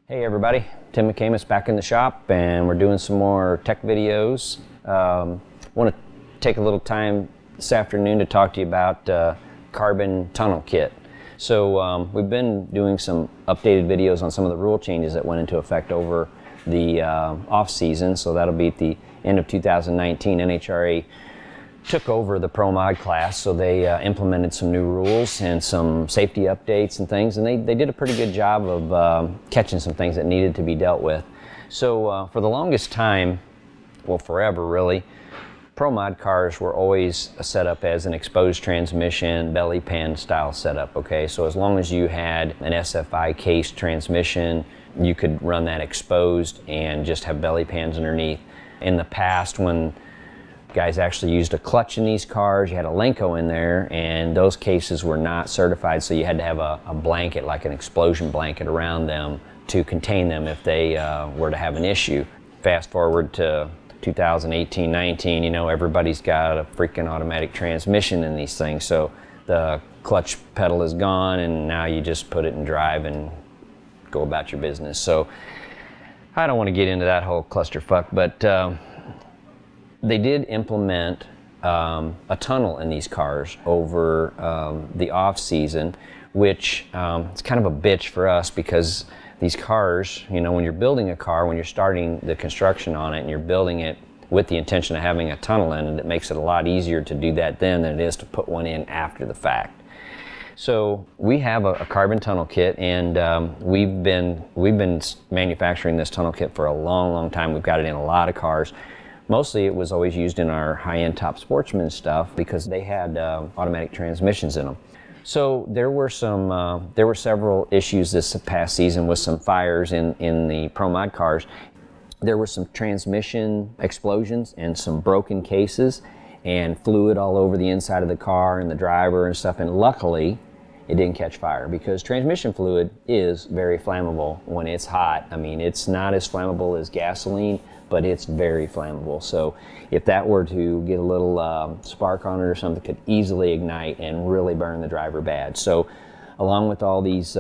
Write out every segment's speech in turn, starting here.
Hey everybody, Tim McCamus back in the shop, and we're doing some more tech videos. I want to take a little time this afternoon to talk to you about carbon tunnel kit. So we've been doing some updated videos on some of the rule changes that went into effect over the off season. So that'll be at the end of 2019. NHRA took over the Pro Mod class, so they implemented some new rules and some safety updates and things, and they did a pretty good job of catching some things that needed to be dealt with. So for the longest time, well, forever really, Pro Mod cars were always set up as an exposed transmission, belly pan style setup, okay? So as long as you had an SFI case transmission, you could run that exposed and just have belly pans underneath. In the past, when guys actually used a clutch in these cars, you had a Lenco in there, and those cases were not certified, so you had to have a blanket, like an explosion blanket around them to contain them if they were to have an issue. Fast forward to 2018-19, you know, everybody's got a freaking automatic transmission in these things, so the clutch pedal is gone, and now you just put it in drive and go about your business. So I don't want to get into that whole clusterfuck, but they did implement a tunnel in these cars over the off season, which it's kind of a bitch for us, because these cars, you know, when you're building a car, when you're starting the construction on it and you're building it with the intention of having a tunnel in it, it makes it a lot easier to do that then than it is to put one in after the fact. So we have a carbon tunnel kit, and we've been manufacturing this tunnel kit for a long time. We've got it in a lot of cars. Mostly it was always used in our high-end top sportsman stuff because they had automatic transmissions in them. So there were several issues this past season with some fires in the Pro Mod cars. There were some transmission explosions and some broken cases and fluid all over the inside of the car and the driver and stuff, and luckily it didn't catch fire, because transmission fluid is very flammable when it's hot. I mean, it's not as flammable as gasoline, but it's very flammable. So if that were to get a little spark on it or something, it could easily ignite and really burn the driver bad. So along with all these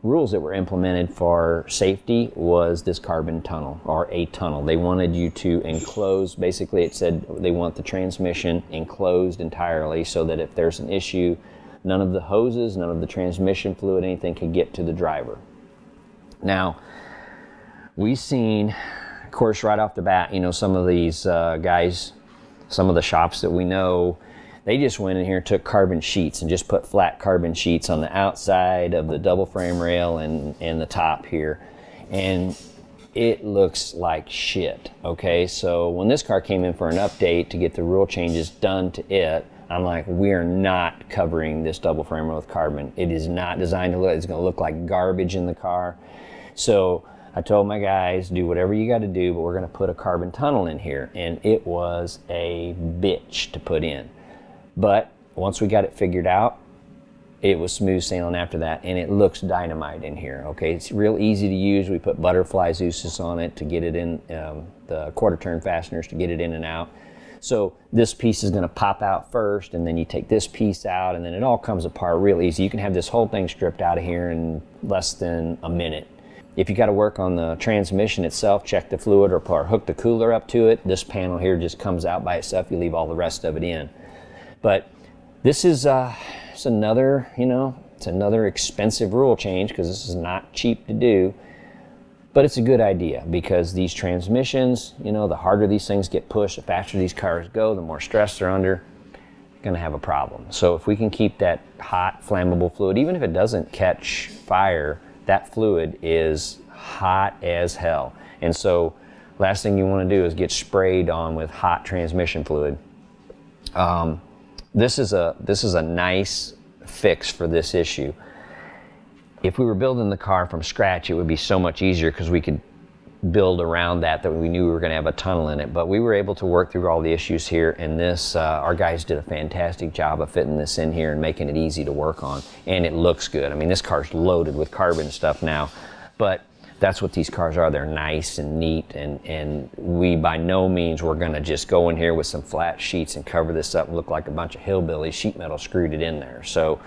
rules that were implemented for safety was this carbon tunnel, or a tunnel. They wanted you to enclose, basically it said they want the transmission enclosed entirely so that if there's an issue, none of the hoses, none of the transmission fluid, anything could get to the driver. Now, we've seen, of course, right off the bat, you know, some of these guys, some of the shops that we know, they just went in here and took carbon sheets and just put flat carbon sheets on the outside of the double frame rail and the top here. And it looks like shit, okay? So when this car came in for an update to get the rule changes done to it, I'm like, we're not covering this double frame rail with carbon. It is not designed to look, it's gonna look like garbage in the car. So I told my guys, do whatever you got to do, but we're going to put a carbon tunnel in here. And it was a bitch to put in. But once we got it figured out, it was smooth sailing after that. And it looks dynamite in here. Okay, it's real easy to use. We put butterfly Zeus's on it to get it in, the quarter turn fasteners to get it in and out. So this piece is going to pop out first, and then you take this piece out, and then it all comes apart real easy. You can have this whole thing stripped out of here in less than a minute. If you got to work on the transmission itself, check the fluid or hook the cooler up to it, this panel here just comes out by itself. You leave all the rest of it in. But this is it's another, you know, it's another expensive rule change, because this is not cheap to do. But it's a good idea, because these transmissions, you know, the harder these things get pushed, the faster these cars go, the more stress they're under, you're going to have a problem. So if we can keep that hot, flammable fluid, even if it doesn't catch fire, that fluid is hot as hell. And so last thing you want to do is get sprayed on with hot transmission fluid. This is a nice fix for this issue. If we were building the car from scratch, it would be so much easier, because we could build around that we knew we were going to have a tunnel in it. But we were able to work through all the issues here, and this our guys did a fantastic job of fitting this in here and making it easy to work on, and it looks good. I mean, this car's loaded with carbon stuff now, but that's what these cars are. They're nice and neat, and we by no means we're going to just go in here with some flat sheets and cover this up and look like a bunch of hillbillies. Sheet metal screwed it in there. So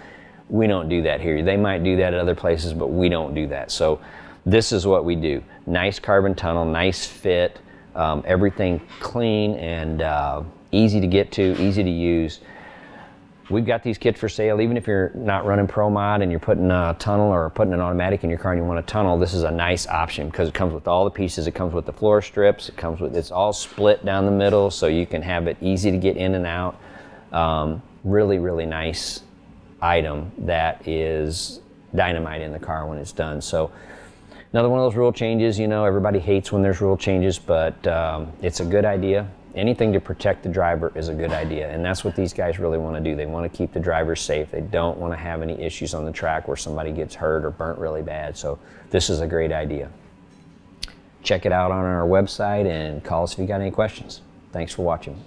we don't do that here. They might do that at other places, but we don't do that. So this is what we do. Nice carbon tunnel, nice fit, everything clean and easy to get to, easy to use. We've got these kits for sale. Even if you're not running Pro Mod and you're putting a tunnel or putting an automatic in your car and you want a tunnel, this is a nice option because it comes with all the pieces. It comes with the floor strips. It's all split down the middle so you can have it easy to get in and out. Really, really nice item that is dynamite in the car when it's done. So another one of those rule changes. You know, everybody hates when there's rule changes, but it's a good idea. Anything to protect the driver is a good idea, and that's what these guys really want to do. They want to keep the driver safe. They don't want to have any issues on the track where somebody gets hurt or burnt really bad. So this is a great idea. Check it out on our website and call us if you got any questions. Thanks for watching.